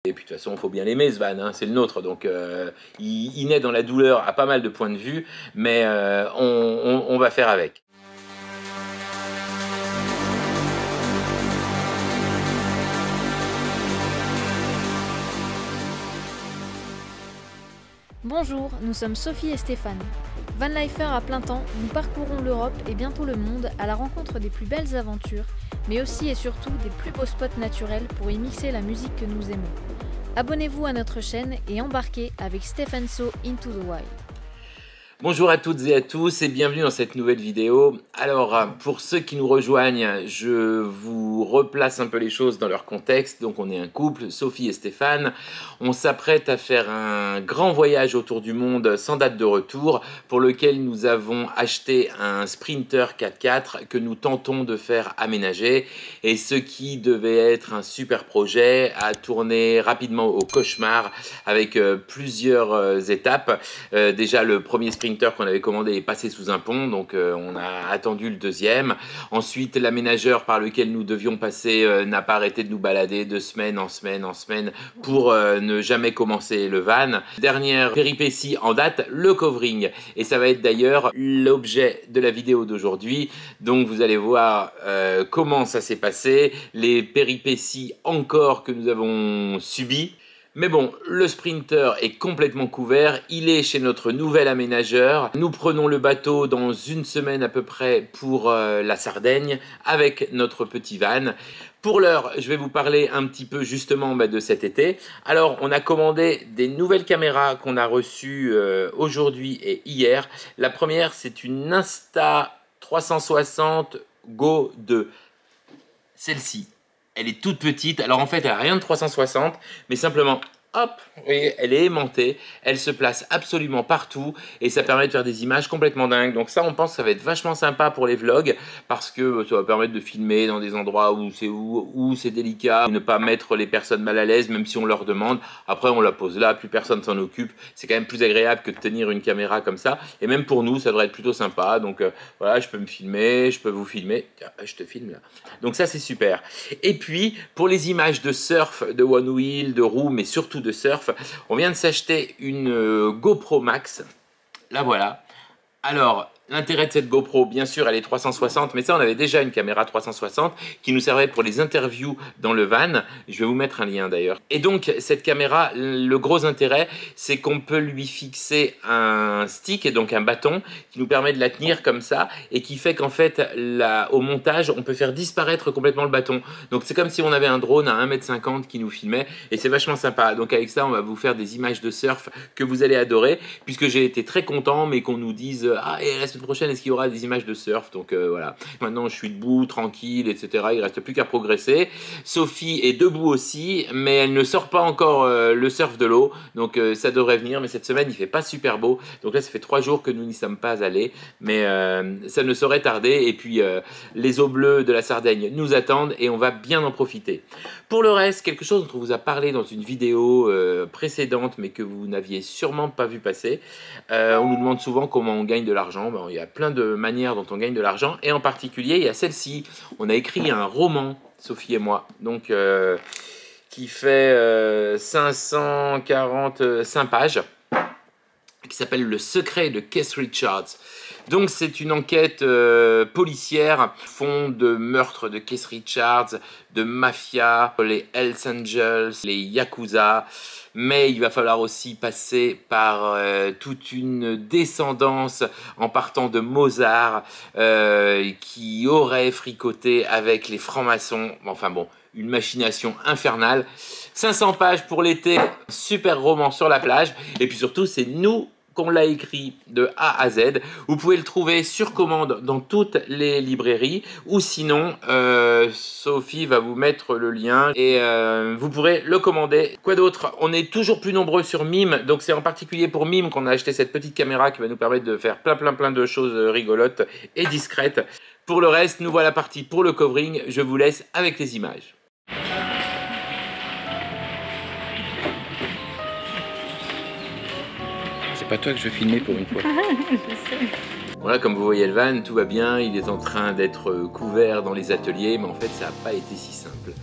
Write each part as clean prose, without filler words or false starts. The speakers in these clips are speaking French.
Et puis de toute façon, il faut bien l'aimer ce van, hein, c'est le nôtre, donc il naît dans la douleur à pas mal de points de vue, mais on va faire avec. Bonjour, nous sommes Sophie et Stéphane. Vanlifer à plein temps, nous parcourons l'Europe et bientôt le monde à la rencontre des plus belles aventures, mais aussi et surtout des plus beaux spots naturels pour y mixer la musique que nous aimons. Abonnez-vous à notre chaîne et embarquez avec Stéphane So into the Wild. Bonjour à toutes et à tous et bienvenue dans cette nouvelle vidéo. Alors pour ceux qui nous rejoignent, je vous replace un peu les choses dans leur contexte. Donc on est un couple, Sophie et Stéphane. On s'apprête à faire un grand voyage autour du monde sans date de retour pour lequel nous avons acheté un Sprinter 4x4 que nous tentons de faire aménager. Et ce qui devait être un super projet a tourné rapidement au cauchemar avec plusieurs étapes. Déjà le premier Sprinter qu'on avait commandé est passé sous un pont, donc on a attendu le deuxième. Ensuite, l'aménageur par lequel nous devions passer n'a pas arrêté de nous balader de semaine en semaine en semaine pour ne jamais commencer le van. Dernière péripétie en date, le covering. Et ça va être d'ailleurs l'objet de la vidéo d'aujourd'hui. Donc vous allez voir comment ça s'est passé, les péripéties encore que nous avons subies. Mais bon, le Sprinter est complètement couvert, il est chez notre nouvel aménageur. Nous prenons le bateau dans une semaine à peu près pour la Sardaigne avec notre petit van. Pour l'heure, je vais vous parler un petit peu justement de cet été. Alors, on a commandé des nouvelles caméras qu'on a reçues aujourd'hui et hier. La première, c'est une Insta360 Go 2. Celle-ci. Elle est toute petite, alors en fait elle n'a rien de 360, mais simplement, hop, vous voyez, elle est aimantée, elle se place absolument partout et ça permet de faire des images complètement dingues. Donc ça, on pense que ça va être vachement sympa pour les vlogs parce que ça va permettre de filmer dans des endroits où c'est délicat, ne pas mettre les personnes mal à l'aise même si on leur demande. Après on la pose là, plus personne s'en occupe, c'est quand même plus agréable que de tenir une caméra comme ça. Et même pour nous, ça devrait être plutôt sympa. Donc voilà, je peux me filmer, je peux vous filmer. Tiens, je te filme là. Donc ça c'est super. Et puis pour les images de surf, de one wheel, de roue, mais surtout de surf, on vient de s'acheter une GoPro Max. La voilà. Alors, l'intérêt de cette GoPro, bien sûr, elle est 360, mais ça, on avait déjà une caméra 360 qui nous servait pour les interviews dans le van. Je vais vous mettre un lien d'ailleurs. Et donc, cette caméra, le gros intérêt, c'est qu'on peut lui fixer un stick, et donc un bâton, qui nous permet de la tenir comme ça, et qui fait qu'en fait, au montage, on peut faire disparaître complètement le bâton. Donc, c'est comme si on avait un drone à 1,50 m qui nous filmait, et c'est vachement sympa. Donc, avec ça, on va vous faire des images de surf que vous allez adorer, puisque j'ai été très content, mais qu'on nous dise ah, et la semaine prochaine, est-ce qu'il y aura des images de surf? Donc voilà. Maintenant, je suis debout, tranquille, etc. Il ne reste plus qu'à progresser. Sophie est debout aussi, mais elle ne sort pas encore le surf de l'eau. Donc ça devrait venir, mais cette semaine, il ne fait pas super beau. Donc là, ça fait 3 jours que nous n'y sommes pas allés. Mais ça ne saurait tarder. Et puis, les eaux bleues de la Sardaigne nous attendent et on va bien en profiter. Pour le reste, quelque chose dont on vous a parlé dans une vidéo précédente, mais que vous n'aviez sûrement pas vu passer. On nous demande souvent comment on gagne de l'argent. Il y a plein de manières dont on gagne de l'argent, et en particulier il y a celle-ci. On a écrit un roman, Sophie et moi, donc qui fait 545 pages, qui s'appelle Le secret de Keith Richards. Donc c'est une enquête policière, fond de meurtre de Keith Richards, de mafia, les Hells Angels, les Yakuza. Mais il va falloir aussi passer par toute une descendance en partant de Mozart qui aurait fricoté avec les francs-maçons. Enfin bon, une machination infernale. 500 pages pour l'été, super roman sur la plage. Et puis surtout, c'est nous qu'on l'a écrit de A à Z. Vous pouvez le trouver sur commande dans toutes les librairies, ou sinon Sophie va vous mettre le lien et vous pourrez le commander. Quoi d'autre? On est toujours plus nombreux sur Mime, donc c'est en particulier pour Mime qu'on a acheté cette petite caméra qui va nous permettre de faire plein de choses rigolotes et discrètes. Pour le reste, nous voilà partis pour le covering. Je vous laisse avec les images. C'est pas toi que je vais filmer pour une fois. Je sais. Voilà, comme vous voyez le van, tout va bien, il est en train d'être couvert dans les ateliers, mais en fait ça n'a pas été si simple.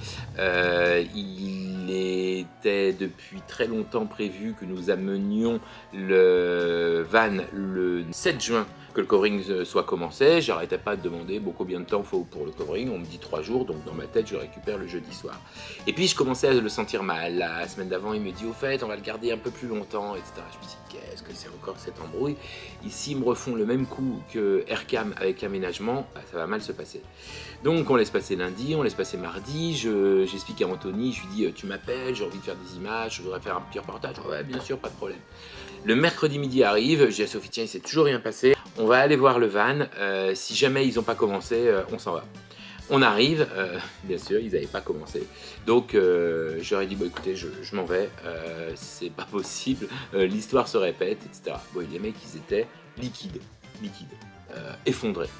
Il il était depuis très longtemps prévu que nous amenions le van le 7 juin, que le covering soit commencé. J'arrêtais pas de demander bon, combien de temps faut pour le covering. On me dit 3 jours, donc dans ma tête je récupère le jeudi soir. Et puis je commençais à le sentir mal. La semaine d'avant il me dit au fait on va le garder un peu plus longtemps, etc. Je me dis qu'est-ce que c'est encore cette embrouille. Ici ils me refont le même coup que Aircam avec l'aménagement, bah, ça va mal se passer. Donc on laisse passer lundi, on laisse passer mardi, j'explique à Anthony, je lui dis tu m'appelles, j'ai envie de faire des images, je voudrais faire un petit reportage. Ouais bien sûr, pas de problème. Le mercredi midi arrive, je dis à Sophie tiens il s'est toujours rien passé, on va aller voir le van, si jamais ils n'ont pas commencé, on s'en va. On arrive, bien sûr, ils n'avaient pas commencé. Donc, je leur ai dit, bon, écoutez, je m'en vais, c'est pas possible, l'histoire se répète, etc. Bon, les mecs, ils étaient liquides, effondrés.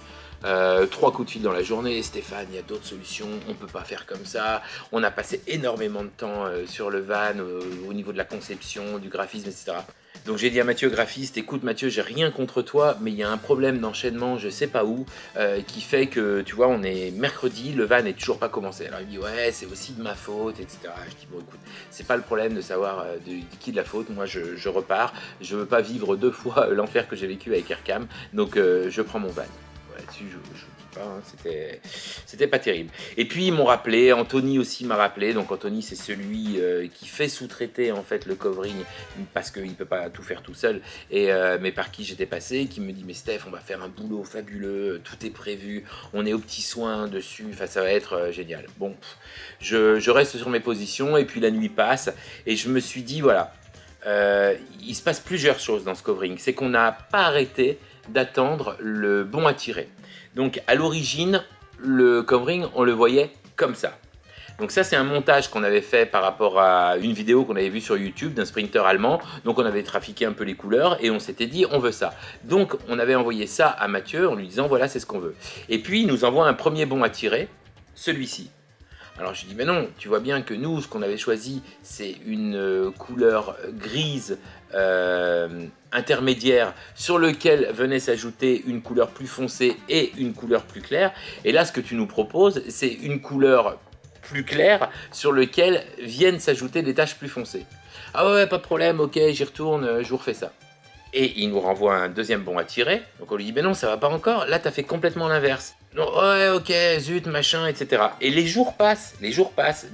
3 coups de fil dans la journée, Stéphane, il y a d'autres solutions, on ne peut pas faire comme ça. On a passé énormément de temps sur le van, au niveau de la conception, du graphisme, etc. Donc j'ai dit à Mathieu, graphiste, écoute Mathieu, j'ai rien contre toi, mais il y a un problème d'enchaînement, je sais pas où, qui fait que, tu vois, on est mercredi, le van n'est toujours pas commencé. Alors il me dit, ouais, c'est aussi de ma faute, etc. Je dis, bon écoute, c'est pas le problème de savoir de qui de la faute, moi je repars, je veux pas vivre 2 fois l'enfer que j'ai vécu avec Aircam, donc je prends mon van. Là-dessus, je dis pas, hein, c'était pas terrible. Et puis ils m'ont rappelé, Anthony aussi m'a rappelé, donc Anthony c'est celui qui fait sous-traiter en fait le covering parce qu'il peut pas tout faire tout seul, et, mais par qui j'étais passé, qui me dit mais Steph on va faire un boulot fabuleux, tout est prévu, on est aux petits soins dessus, enfin ça va être génial. Bon, je reste sur mes positions et puis la nuit passe et je me suis dit voilà, il se passe plusieurs choses dans ce covering, c'est qu'on n'a pas arrêté d'attendre le bon à tirer. Donc à l'origine, le covering, on le voyait comme ça. Donc ça, c'est un montage qu'on avait fait par rapport à une vidéo qu'on avait vue sur YouTube d'un sprinter allemand. Donc on avait trafiqué un peu les couleurs et on s'était dit, on veut ça. Donc on avait envoyé ça à Mathieu en lui disant, voilà, c'est ce qu'on veut. Et puis il nous envoie un premier bon à tirer, celui-ci. Alors je lui dis, mais non, tu vois bien que nous, ce qu'on avait choisi, c'est une couleur grise intermédiaire sur lequel venait s'ajouter une couleur plus foncée et une couleur plus claire. Et là, ce que tu nous proposes, c'est une couleur plus claire sur lequel viennent s'ajouter des taches plus foncées. Ah ouais, pas de problème, ok, j'y retourne, je vous refais ça. Et il nous renvoie un deuxième bon à tirer. Donc on lui dit, mais non, ça va pas encore. Là, tu as fait complètement l'inverse. Non, ouais, ok, zut, machin, etc. Et les jours passent.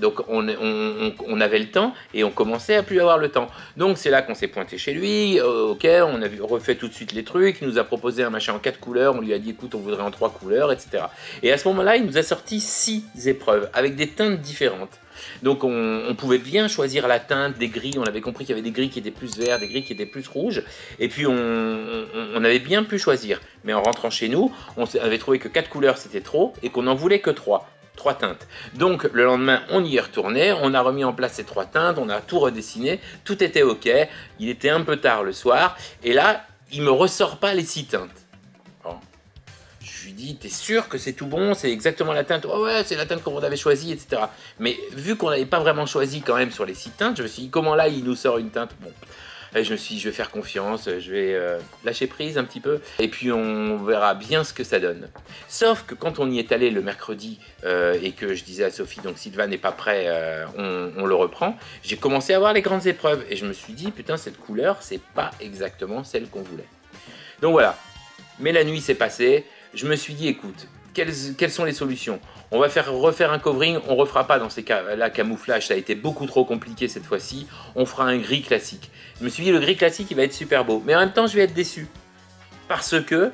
Donc on avait le temps et on commençait à plus avoir le temps. Donc c'est là qu'on s'est pointé chez lui. Ok, on a refait tout de suite les trucs. Il nous a proposé un machin en 4 couleurs. On lui a dit, écoute, on voudrait en 3 couleurs, etc. Et à ce moment-là, il nous a sorti 6 épreuves avec des teintes différentes. Donc on pouvait bien choisir la teinte des gris, on avait compris qu'il y avait des gris qui étaient plus verts, des gris qui étaient plus rouges, et puis on avait bien pu choisir. Mais en rentrant chez nous, on avait trouvé que 4 couleurs c'était trop, et qu'on n'en voulait que 3 teintes. Donc le lendemain, on y est retourné, on a remis en place ces 3 teintes, on a tout redessiné, tout était ok, il était un peu tard le soir, et là, il me ressort pas les 6 teintes. Je lui dis, t'es sûr que c'est tout bon, c'est exactement la teinte? Oh ouais, c'est la teinte qu'on avait choisie, etc. Mais vu qu'on n'avait pas vraiment choisi quand même sur les 6 teintes, je me suis dit, comment là il nous sort une teinte? Bon, et je me suis dit, je vais faire confiance, je vais lâcher prise un petit peu, et puis on verra bien ce que ça donne. Sauf que quand on y est allé le mercredi, et que je disais à Sophie, donc si le van n'est pas prêt, on le reprend, j'ai commencé à voir les grandes épreuves, et je me suis dit, putain, cette couleur, c'est pas exactement celle qu'on voulait. Donc voilà, mais la nuit s'est passée. Je me suis dit, écoute, quelles sont les solutions? On va refaire un covering, on ne refera pas dans ces cas-là camouflage, ça a été beaucoup trop compliqué cette fois-ci, on fera un gris classique. Je me suis dit, le gris classique, il va être super beau, mais en même temps, je vais être déçu, parce que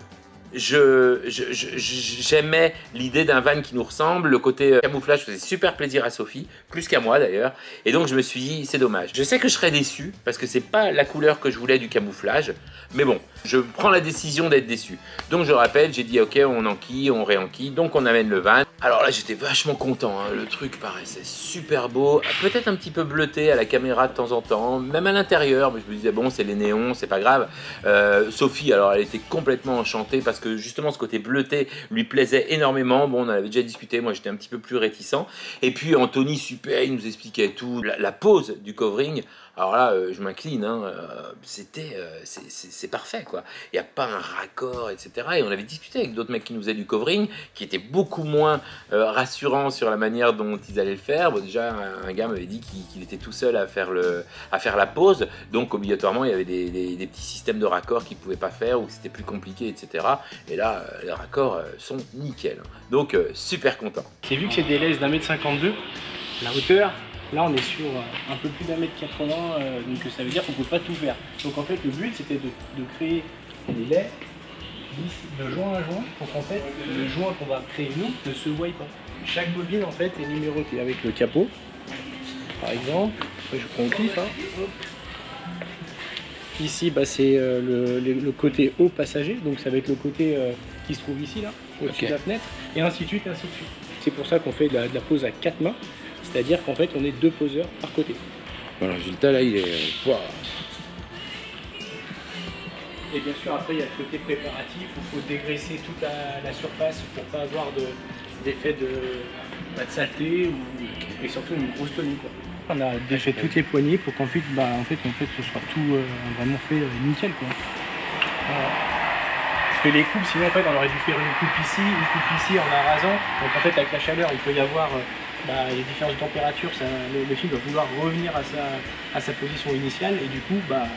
j'aimais l'idée d'un van qui nous ressemble, le côté camouflage faisait super plaisir à Sophie, plus qu'à moi d'ailleurs, et donc je me suis dit c'est dommage. Je sais que je serais déçu parce que c'est pas la couleur que je voulais du camouflage, mais bon, je prends la décision d'être déçu. Donc je rappelle, j'ai dit ok, on enquille, on réenquille, donc on amène le van. Alors là j'étais vachement content, hein. Le truc paraissait super beau, peut-être un petit peu bleuté à la caméra de temps en temps, même à l'intérieur, mais je me disais bon c'est les néons, c'est pas grave. Sophie alors elle était complètement enchantée parce parce que justement ce côté bleuté lui plaisait énormément. Bon, on en avait déjà discuté, moi j'étais un petit peu plus réticent. Et puis Anthony, super, il nous expliquait tout. La pose du covering, alors là, je m'incline, hein, c'est parfait, quoi. Il n'y a pas un raccord, etc. Et on avait discuté avec d'autres mecs qui nous faisaient du covering, qui étaient beaucoup moins rassurants sur la manière dont ils allaient le faire. Bon, déjà, un gars m'avait dit qu'il était tout seul à faire la pose, donc obligatoirement, il y avait des petits systèmes de raccords qu'il ne pouvait pas faire, ou que c'était plus compliqué, etc. Et là, les raccords sont nickel. Donc, super content. J'ai vu que c'est des laisses d'1m52, la hauteur. Là, on est sur un peu plus d'1m80, donc ça veut dire qu'on ne peut pas tout faire. Donc en fait, le but, c'était de créer des laies de joint à joint, pour qu'en fait, le joint qu'on va créer nous ne se voie pas. Chaque bobine, en fait, est numérotée avec le capot, par exemple. Je prends le clip. Hein. Ici, bah, c'est le côté haut passager, donc ça va être le côté qui se trouve ici, là, au-dessus de la fenêtre, et ainsi de suite, et ainsi de suite. C'est pour ça qu'on fait de la pose à 4 mains. C'est-à-dire qu'en fait, on est 2 poseurs par côté. Voilà, le résultat là, il est... Wow. Et bien sûr, après, il y a le côté préparatif où il faut dégraisser toute la surface pour ne pas avoir d'effet de saleté et surtout une grosse tenue, quoi. On a défait toutes les poignées pour qu'en fait, ce soit tout vraiment fait nickel, quoi. Voilà. Parce que les coupes, sinon en fait, on aurait dû faire une coupe ici en la rasant. Donc en fait, avec la chaleur, il peut y avoir les différences de température. Le fil va vouloir revenir à sa position initiale et du coup, là,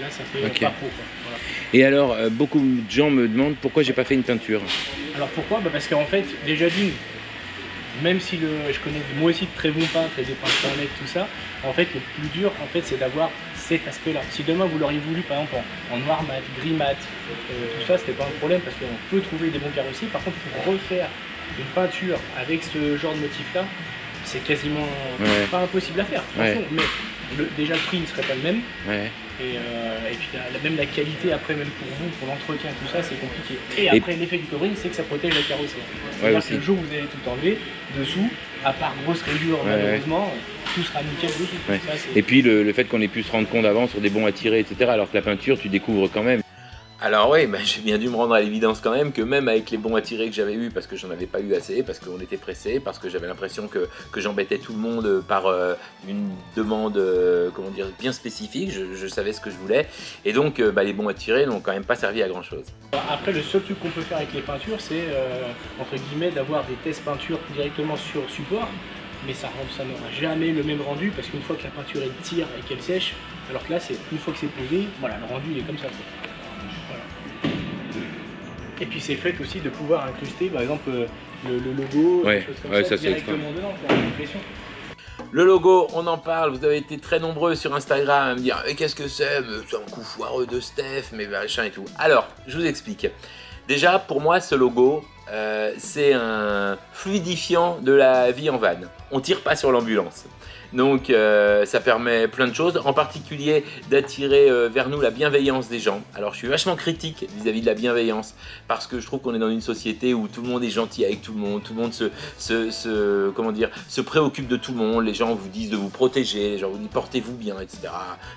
ça fait pas pro, quoi. Voilà. Et alors, beaucoup de gens me demandent pourquoi j'ai pas fait une peinture. Alors pourquoi? Parce qu'en fait, déjà d'une, même si je connais moi aussi de très bons peintres et des peintres internet, tout ça, en fait, le plus dur, en fait, c'est d'avoir cet aspect-là. Si demain vous l'auriez voulu, par exemple, en noir mat, gris mat, tout ça, c'était pas un problème parce qu'on peut trouver des bons carrossiers. Par contre, pour refaire une peinture avec ce genre de motif-là, c'est quasiment pas impossible à faire. Mais déjà le prix ne serait pas le même. Et puis même la qualité après, même pour vous, pour l'entretien, tout ça, c'est compliqué. Et après, l'effet du covering, c'est que ça protège la carrosserie. C'est-à-dire que le jour où vous allez tout enlever, dessous, à part grosse rayure, malheureusement, tout sera nickel dessus. Ça, et puis le fait qu'on ait pu se rendre compte avant sur des bons à tirer, etc. Alors que la peinture, tu découvres quand même. Alors oui, j'ai bien dû me rendre à l'évidence quand même que même avec les bons à tirer que j'avais eu, parce que j'en avais pas eu assez, parce qu'on était pressé, parce que j'avais l'impression que j'embêtais tout le monde par une demande comment dire, bien spécifique, je savais ce que je voulais, et donc les bons à tirer n'ont quand même pas servi à grand chose. Après, le seul truc qu'on peut faire avec les peintures, c'est entre guillemets d'avoir des tests peinture directement sur support, mais ça n'aura jamais le même rendu, parce qu'une fois que la peinture elle tire et qu'elle sèche, alors que là, une fois que c'est posé, voilà, le rendu il est comme ça. Voilà. Et puis c'est fait aussi de pouvoir incruster par exemple le logo, des choses comme ça directement dedans pour avoir l'impression. Le logo, on en parle, vous avez été très nombreux sur Instagram à me dire qu'est-ce que c'est un coup foireux de Steph, mais machin et tout. Alors, je vous explique. Déjà, pour moi, ce logo, c'est un fluidifiant de la vie en van. On tire pas sur l'ambulance. Donc ça permet plein de choses, en particulier d'attirer vers nous la bienveillance des gens. Alors je suis vachement critique vis-à-vis de la bienveillance, parce que je trouve qu'on est dans une société où tout le monde est gentil avec tout le monde se préoccupe de tout le monde, les gens vous disent de vous protéger, les gens vous disent portez-vous bien, etc.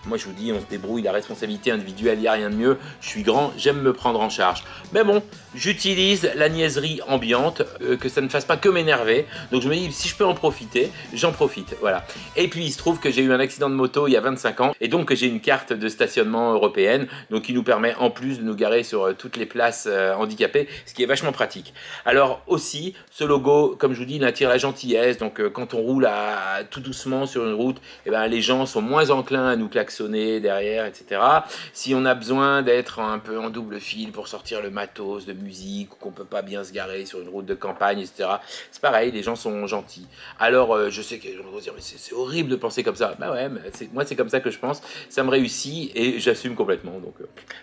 Moi je vous dis on se débrouille, la responsabilité individuelle, il n'y a rien de mieux, je suis grand, j'aime me prendre en charge. Mais bon, j'utilise la niaiserie ambiante, que ça ne fasse pas que m'énerver, donc je me dis si je peux en profiter, j'en profite, voilà. Et puis il se trouve que j'ai eu un accident de moto il y a 25 ans et donc que j'ai une carte de stationnement européenne, donc qui nous permet en plus de nous garer sur toutes les places handicapées, ce qui est vachement pratique. Alors aussi, ce logo, comme je vous dis, il attire la gentillesse, donc quand on roule tout doucement sur une route, les gens sont moins enclins à nous klaxonner derrière, etc. Si on a besoin d'être un peu en double fil pour sortir le matos de musique, ou qu'on peut pas bien se garer sur une route de campagne, etc. C'est pareil, les gens sont gentils. Alors je sais que les gens vont dire mais c'est horrible de penser comme ça. Bah ouais, mais moi c'est comme ça que je pense, ça me réussit et j'assume complètement. Donc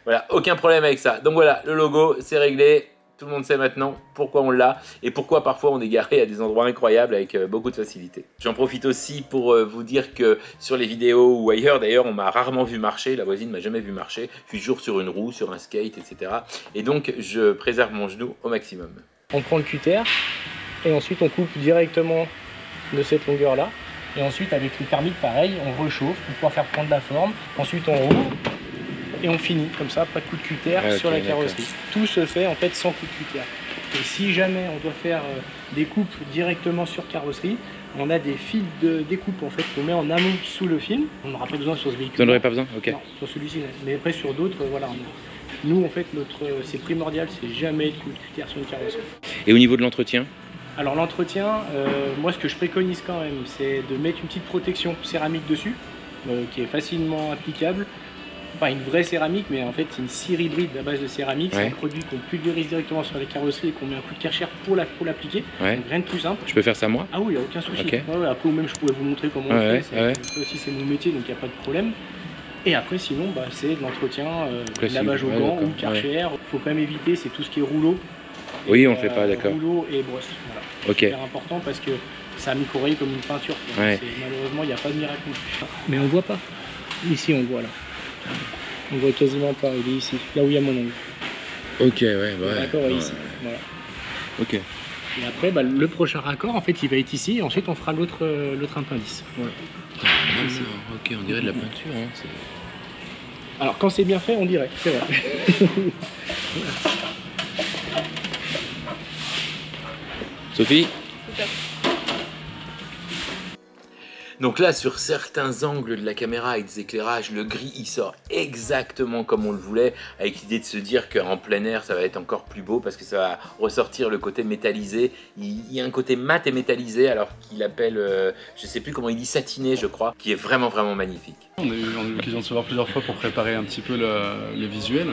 voilà, aucun problème avec ça. Donc voilà, le logo c'est réglé, tout le monde sait maintenant pourquoi on l'a et pourquoi parfois on est garé à des endroits incroyables avec beaucoup de facilité. J'en profite aussi pour vous dire que sur les vidéos ou ailleurs, d'ailleurs on m'a rarement vu marcher, la voisine m'a jamais vu marcher, je suis toujours sur une roue, sur un skate, etc. Et donc je préserve mon genou au maximum. On prend le cutter et ensuite on coupe directement de cette longueur là. Et ensuite avec le thermique pareil, on réchauffe pour pouvoir faire prendre la forme. Ensuite on roule et on finit comme ça, pas de coup de cutter sur la carrosserie. Tout se fait en fait sans coup de cutter. Et si jamais on doit faire des coupes directement sur carrosserie, on a des fils de découpe en fait qu'on met en amont sous le film. On n'aura pas besoin sur ce véhicule. Vous n'en aurez pas besoin? Ok. Non, sur celui-ci. Mais après sur d'autres, voilà. Nous en fait c'est primordial, c'est jamais de coup de cutter sur une carrosserie. Et au niveau de l'entretien? Alors l'entretien, moi ce que je préconise quand même, c'est de mettre une petite protection céramique dessus, qui est facilement applicable. Pas une vraie céramique, mais en fait c'est une cire hybride à base de céramique. C'est un produit qu'on pulvérise directement sur les carrosseries et qu'on met un coup de Karcher pour l'appliquer. Donc rien de plus simple. Je peux faire ça moi? Ah oui, il n'y a aucun souci. Okay. Après, ou même je pourrais vous montrer comment on fait. Ça aussi c'est mon métier, donc il n'y a pas de problème. Et après sinon, c'est de l'entretien, lavage au gant ou Karcher. Il faut quand même éviter, c'est tout ce qui est rouleau. Oui, on ne fait pas, d'accord. Rouleau et brosse. Voilà. C'est super important parce que ça micro-raye comme une peinture. Malheureusement, il n'y a pas de miracle. Mais on voit pas. Ici, on voit là. On voit quasiment pas, il est ici, là où il y a mon ongle. Ok, ouais. D'accord, ici. Voilà. Ok. Et après, le prochain raccord, en fait, il va être ici, et ensuite on fera l'autre appendice. Voilà. Ok, on dirait de la peinture. Hein, alors, quand c'est bien fait, on dirait, c'est vrai. Sophie? Donc là, sur certains angles de la caméra avec des éclairages, le gris il sort exactement comme on le voulait, avec l'idée de se dire qu'en plein air ça va être encore plus beau parce que ça va ressortir le côté métallisé. Il y a un côté mat et métallisé, alors qu'il appelle, je sais plus comment il dit, satiné je crois, qui est vraiment magnifique. On a eu l'occasion de se voir plusieurs fois pour préparer un petit peu le visuel.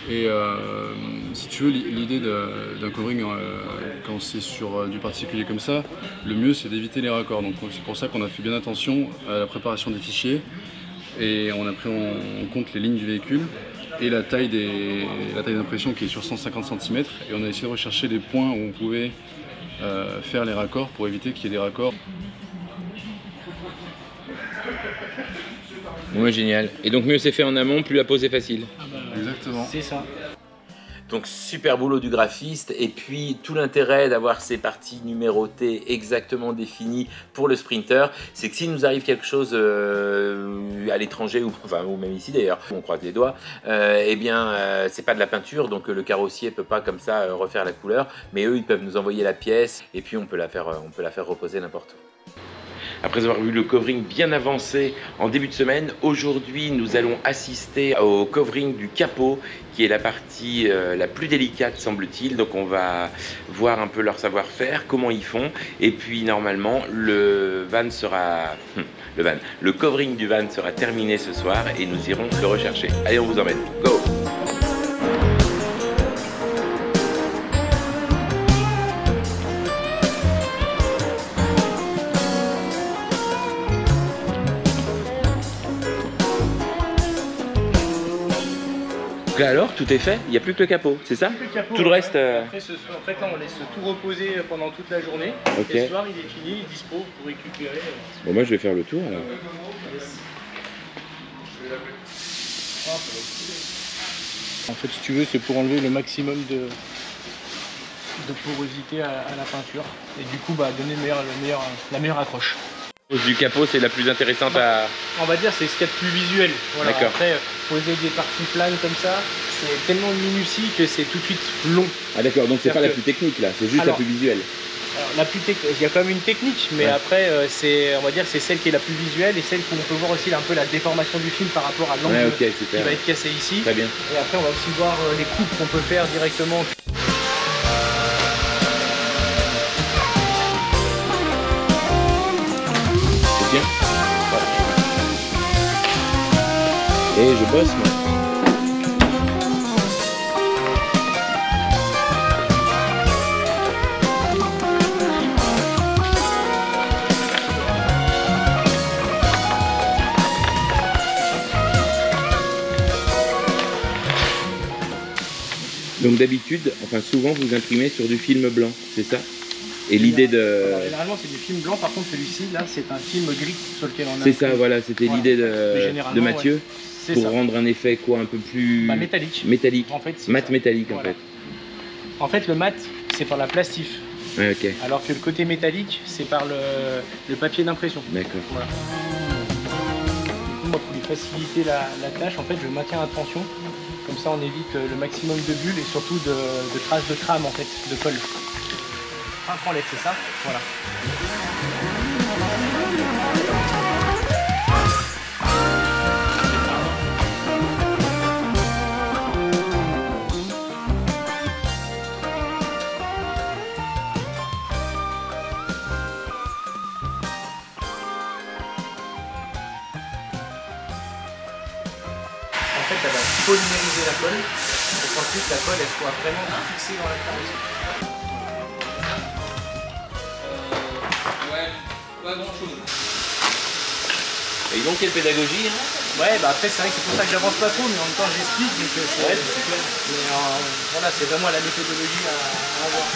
Et si tu veux, l'idée d'un covering quand c'est sur du particulier comme ça, le mieux c'est d'éviter les raccords. Donc c'est pour ça qu'on a fait bien attention à la préparation des fichiers et on a pris en compte les lignes du véhicule et la taille d'impression qui est sur 150 cm, et on a essayé de rechercher des points où on pouvait faire les raccords pour éviter qu'il y ait des raccords. Ouais, génial. Et donc mieux c'est fait en amont, plus la pose est facile. Exactement. C'est ça. Donc super boulot du graphiste, et puis tout l'intérêt d'avoir ces parties numérotées exactement définies pour le Sprinter, c'est que s'il nous arrive quelque chose à l'étranger, ou même ici d'ailleurs, on croise les doigts, c'est pas de la peinture, donc le carrossier peut pas comme ça refaire la couleur, mais eux ils peuvent nous envoyer la pièce, et puis on peut la faire reposer n'importe où. Après avoir vu le covering bien avancé en début de semaine, aujourd'hui nous allons assister au covering du capot, qui est la partie la plus délicate semble-t-il. Donc on va voir un peu leur savoir-faire, comment ils font, et puis normalement le covering du van sera terminé ce soir et nous irons le rechercher. Allez, on vous emmène, go! Donc là alors, tout est fait, il n'y a plus que le capot, c'est ça? Tout le reste... Après, en fait, là, on laisse tout reposer pendant toute la journée. Et ce soir, il est fini, il est dispo pour récupérer. Bon, moi, je vais faire le tour, alors. En fait, si tu veux, c'est pour enlever le maximum de porosité à la peinture. Et du coup, donner la meilleure accroche. La pose du capot, c'est la plus intéressante à... On va dire c'est ce qu'il y a de plus visuel. Voilà. Après, poser des parties planes comme ça, c'est tellement de minutie que c'est tout de suite long. Ah d'accord, donc c'est pas la plus technique là, c'est juste la plus visuelle. Alors, il y a quand même une technique, mais après, on va dire c'est celle qui est la plus visuelle et celle qu'on peut voir aussi un peu la déformation du film par rapport à l'angle qui va être cassé ici. Très bien. Et après, on va aussi voir les coupes qu'on peut faire directement. Bien. Et je bosse moi. Donc d'habitude, souvent vous imprimez sur du film blanc, c'est ça? Et l'idée de... Généralement c'est du film blanc, par contre celui-ci là c'est un film gris sur lequel on a... C'est ça, voilà, c'était l'idée de Mathieu, pour rendre un effet un peu plus... métallique. Métallique, en fait, mat métallique en fait. En fait le mat c'est par la plastif, ok. Alors que le côté métallique c'est par le papier d'impression. D'accord. Voilà. faciliter la tâche, en fait, je maintiens la tension. Comme ça, on évite le maximum de bulles et surtout de traces de trame, en fait, de colle. Un cran LED, c'est ça? Voilà. En fait, elle va polymériser la colle pour qu'ensuite la colle elle soit vraiment fixée dans la carrosserie. Ouais, pas grand chose. Et donc quelle pédagogie hein? Ouais, bah après c'est vrai que c'est pour ça que j'avance pas trop, mais en même temps j'explique. Ouais, c'est clair. Mais voilà, c'est vraiment la méthodologie à avoir.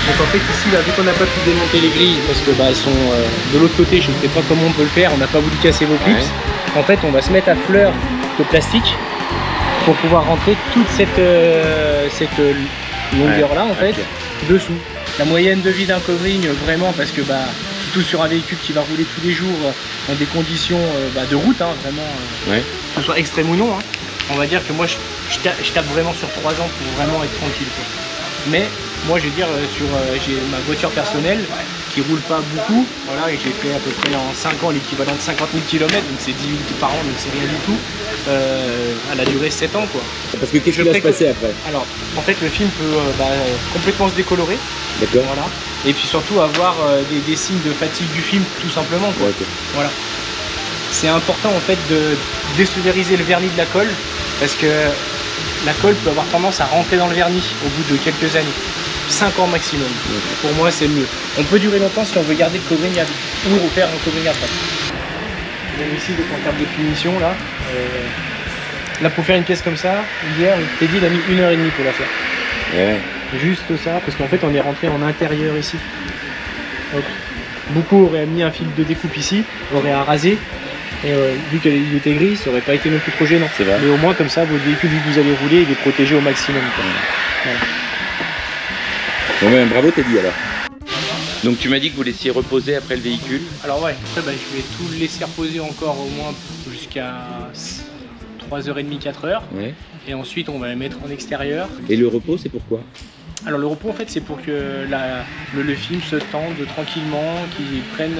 Donc en fait ici, là, vu qu'on n'a pas pu démonter les grilles parce que elles sont de l'autre côté, je ne sais pas comment on peut le faire, on n'a pas voulu casser vos clips. Ouais. En fait on va se mettre à fleur de plastique pour pouvoir rentrer toute cette longueur là en fait dessous. La moyenne de vie d'un covering vraiment parce que surtout sur un véhicule qui va rouler tous les jours dans des conditions de route vraiment, que ce soit extrême ou non, on va dire que moi je tape vraiment sur 3 ans pour vraiment être tranquille quoi. Mais moi je vais dire j'ai ma voiture personnelle qui roule pas beaucoup, voilà, et j'ai fait à peu près en 5 ans l'équivalent de 50 000 km, donc c'est 10 000 par an, donc c'est rien du tout. Elle a duré 7 ans quoi. Parce que qu'est-ce qui va se passer après? Alors en fait le film peut complètement se décolorer. D'accord. Voilà. Et puis surtout avoir des signes de fatigue du film tout simplement quoi. Ouais, voilà. C'est important en fait de désodoriser le vernis de la colle parce que la colle peut avoir tendance à rentrer dans le vernis au bout de quelques années. 5 ans maximum. Pour moi c'est mieux. On peut durer longtemps si on veut garder le covering ou refaire un covering après. Même ici donc en termes de finition là. Là pour faire une pièce comme ça, hier Teddy il a mis 1h30 pour la faire. Ouais. Juste ça, parce qu'en fait on est rentré en intérieur ici. Donc, beaucoup auraient mis un fil de découpe ici, auraient à raser. Et vu qu'il était gris, ça aurait pas été non plus trop gênant. Mais au moins comme ça, votre véhicule, vu que vous allez rouler, il est protégé au maximum. Voilà. Bon ben bravo Teddy alors. Donc tu m'as dit que vous laissiez reposer après le véhicule. Alors ouais, après je vais tout le laisser reposer encore au moins jusqu'à 3h30, 4h. Ouais. Et ensuite on va le mettre en extérieur. Et le repos c'est pourquoi? Alors le repos en fait c'est pour que le film se tende tranquillement, qu'il prenne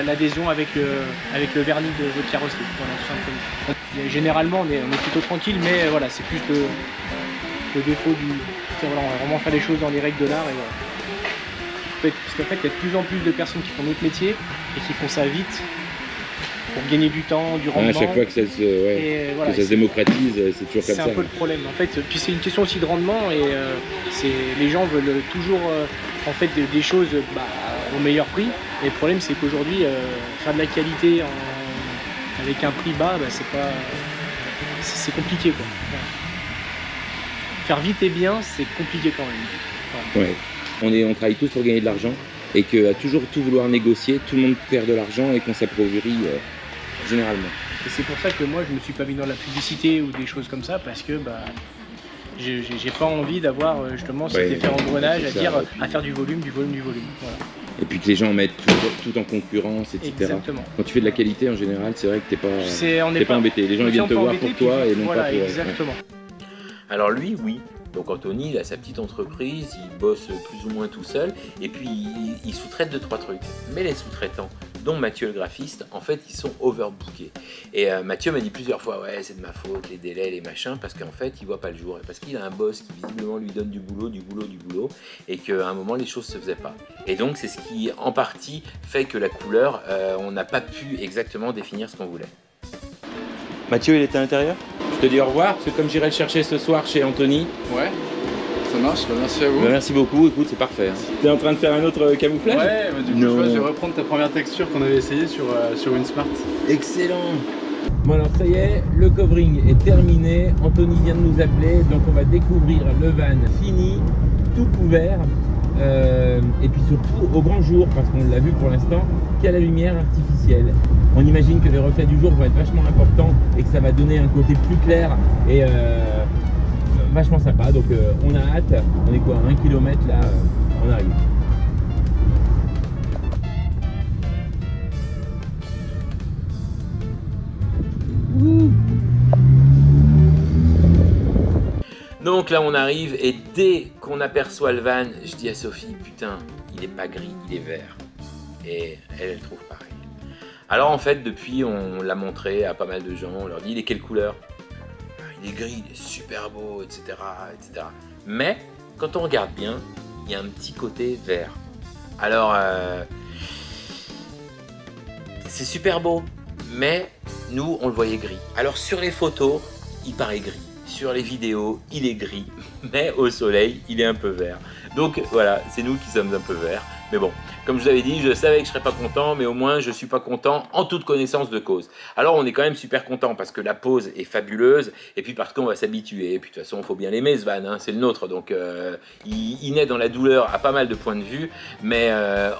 l'adhésion avec le vernis de votre carrosserie. Voilà, tout simplement. Généralement on est plutôt tranquille, mais voilà, c'est plus le défaut du... Voilà, on va vraiment faire les choses dans les règles de l'art. Parce qu'en fait il y a de plus en plus de personnes qui font notre métier et qui font ça vite pour gagner du temps, du rendement. À chaque fois que ça se démocratise, c'est toujours comme ça. C'est un peu le problème en fait. Puis c'est une question aussi de rendement et les gens veulent toujours en fait des choses au meilleur prix. Et le problème c'est qu'aujourd'hui faire de la qualité avec un prix bas, c'est compliqué quoi. Voilà. Faire vite et bien, c'est compliqué quand même. Voilà. Ouais. On travaille tous pour gagner de l'argent et qu'à toujours tout vouloir négocier, tout le monde perd de l'argent et qu'on s'appauvrit généralement. Et c'est pour ça que moi je me suis pas mis dans la publicité ou des choses comme ça parce que j'ai pas envie d'avoir justement cet effet engrenage à faire du volume. Voilà. Et puis que les gens mettent tout en concurrence, etc. Exactement. Quand tu fais de la qualité en général, c'est vrai que t'es pas embêté. Les gens viennent te voir pour toi et non pas pour... Exactement. Ouais. Alors lui, oui. Donc Anthony, il a sa petite entreprise, il bosse plus ou moins tout seul, et puis il sous-traite 2-3 trucs. Mais les sous-traitants, dont Mathieu le graphiste, en fait, ils sont overbookés. Et Mathieu m'a dit plusieurs fois, ouais, c'est de ma faute, les délais, les machins, parce qu'en fait, il voit pas le jour, et parce qu'il a un boss qui visiblement lui donne du boulot, et qu'à un moment, les choses se faisaient pas. Et donc, c'est ce qui, en partie, fait que la couleur, on n'a pas pu exactement définir ce qu'on voulait. Mathieu, il était à l'intérieur? Je te dis au revoir, parce que comme j'irai le chercher ce soir chez Anthony. Ouais, ça marche, merci à vous. Bah, merci beaucoup, écoute, c'est parfait. Hein. T'es en train de faire un autre camouflage? Ouais, bah, du coup, je vais reprendre ta première texture qu'on avait essayé sur une Smart. Excellent. Bon alors ça y est, le covering est terminé, Anthony vient de nous appeler, donc on va découvrir le van fini, tout couvert, et puis surtout au grand jour, parce qu'on l'a vu pour l'instant, qu'il y a la lumière artificielle. On imagine que les reflets du jour vont être vachement importants et que ça va donner un côté plus clair et vachement sympa, donc on a hâte, on est quoi, à 1 km là, on arrive. Donc là on arrive et dès qu'on aperçoit le van, je dis à Sophie, putain, il est pas gris, il est vert. Et elle trouve pareil. Alors en fait depuis on l'a montré à pas mal de gens, on leur dit il est quelle couleur? Il est gris, il est super beau, etc., etc. Mais quand on regarde bien, il y a un petit côté vert. Alors c'est super beau, mais nous on le voyait gris. Alors sur les photos, il paraît gris. Sur les vidéos, il est gris, mais au soleil, il est un peu vert. Donc voilà, c'est nous qui sommes un peu verts. Mais bon, comme je vous avais dit, je savais que je ne serais pas content, mais au moins je ne suis pas content en toute connaissance de cause. Alors on est quand même super content parce que la pose est fabuleuse, et puis parce qu'on va s'habituer. Et puis de toute façon, il faut bien l'aimer ce van, hein, c'est le nôtre. Donc il naît dans la douleur à pas mal de points de vue, mais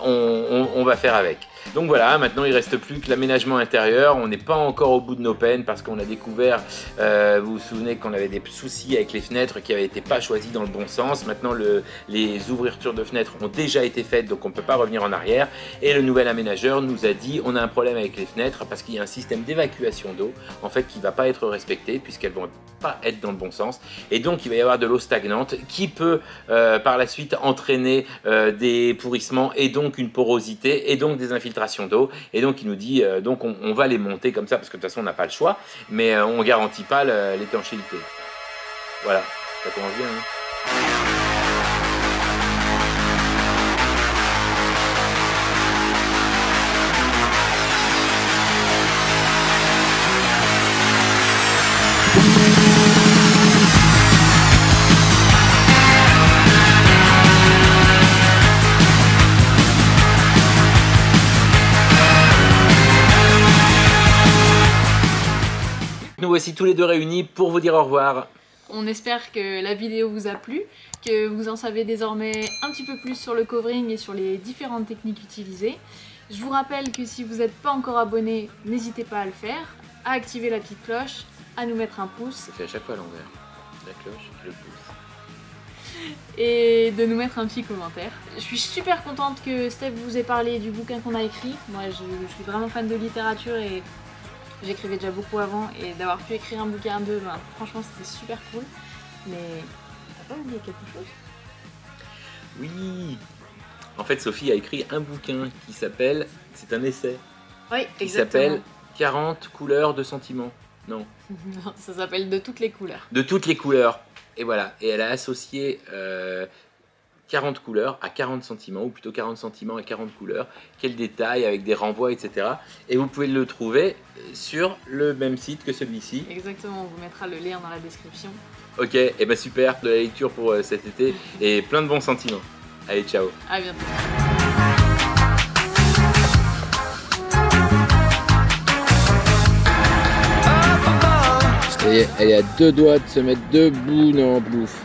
on va faire avec. Donc voilà, maintenant il ne reste plus que l'aménagement intérieur. On n'est pas encore au bout de nos peines parce qu'on a découvert, vous vous souvenez qu'on avait des soucis avec les fenêtres qui n'avaient été pas choisies dans le bon sens. Maintenant les ouvertures de fenêtres ont déjà été faites, donc on ne peut pas revenir en arrière. Et le nouvel aménageur nous a dit on a un problème avec les fenêtres parce qu'il y a un système d'évacuation d'eau en fait qui ne va pas être respecté puisqu'elles ne vont pas être dans le bon sens. Et donc il va y avoir de l'eau stagnante qui peut par la suite entraîner des pourrissements et donc une porosité et donc des infiltrations d'eau. Et donc il nous dit donc on va les monter comme ça parce que de toute façon on n'a pas le choix, mais on ne garantit pas l'étanchéité. Voilà, ça commence bien. Hein. Nous voici tous les deux réunis pour vous dire au revoir. On espère que la vidéo vous a plu, que vous en savez désormais un petit peu plus sur le covering et sur les différentes techniques utilisées. Je vous rappelle que si vous n'êtes pas encore abonné, n'hésitez pas à le faire, à activer la petite cloche, à nous mettre un pouce. Ça fait à chaque fois à l'envers. La cloche et le pouce. Et de nous mettre un petit commentaire. Je suis super contente que Steph vous ait parlé du bouquin qu'on a écrit. Moi je suis vraiment fan de littérature et j'écrivais déjà beaucoup avant, et d'avoir pu écrire un bouquin à deux, ben, franchement c'était super cool. Mais t'as pas oublié quelque chose? Oui. En fait Sophie a écrit un bouquin qui s'appelle, c'est un essai. Oui, qui exactement. s'appelle 40 couleurs de sentiments. Non. Non, ça s'appelle De toutes les couleurs. De toutes les couleurs. Et voilà. Et elle a associé 40 couleurs à 40 sentiments, ou plutôt 40 sentiments à 40 couleurs. Quel détail, avec des renvois, etc. Et vous pouvez le trouver sur le même site que celui-ci. Exactement, on vous mettra le lien dans la description. Ok, et ben super, de la lecture pour cet été, et plein de bons sentiments. Allez, ciao. À bientôt. Ça y est, elle est à deux doigts de se mettre debout, non, plouf.